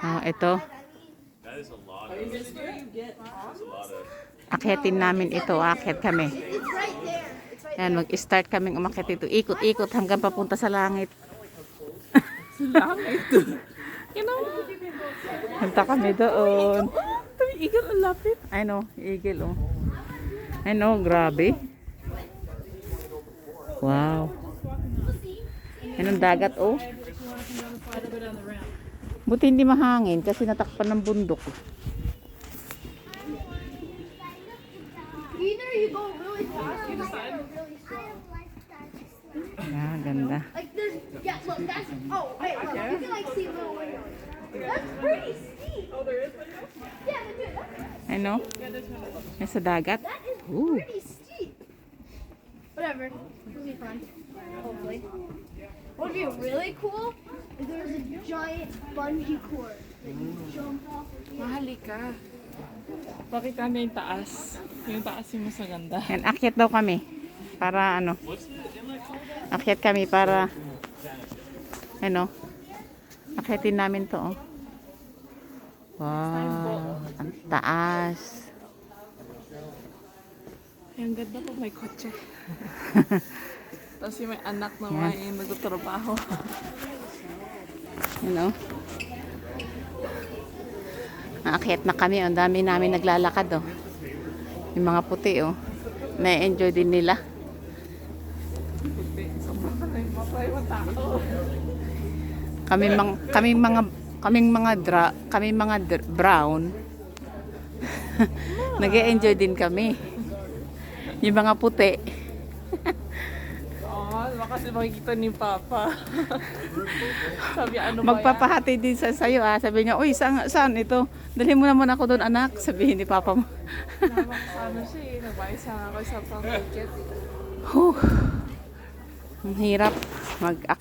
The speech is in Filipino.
Ito. Akyatin namin ito. Akyat kami. Yan, mag-start kaming umakyat ito. Ikot-ikot hanggang papunta sa langit. Sa langit. You know? Punta kami doon. Kami eagle ang lapit. Ay no, eagle oh. Ay no, grabe. Wow. Yan ang dagat oh. Buti hindi mahangin kasi natakpan ng bundok. Either you go really fast or you go really slow. Ah, ganda. Like there's, yeah, look, that's, oh, wait, look, you can like see little windows. That's pretty steep. Oh, there is one? Yeah, but dude, that's, Ay no, nasa dagat. that is Ooh. pretty steep. Whatever, it'll be fun, hopefully. What would be really cool if there was a giant bungee cord that you jump off of here. Mahali ka. Pakita na yung taas. Yung taas yung mas maganda. Yan, akyat daw kami. Para ano. Akyat kami para ano. Akyatin namin to oh. Wow. Ang taas. Ay, ang ganda po may kotse. Tapos yung may anak na may nagtatrabaho. You know? Naakyat na kami. Ang dami namin naglalakad oh. Yung mga puti oh. Na-enjoy din nila. Kaming mga brown. Nag-e-enjoy din kami. Yung mga puti. Oh, baka kasi makikita ni Papa. Sabi, ano ba yan? Magpapahati din sayo ah. Sabi niya, uy, saan ito? Dalhin mo naman ako doon anak. Sabihin ni Papa mo. Ano siya eh. Nagbayad sa ako sa pang-ticket. Huh. Ang hirap mag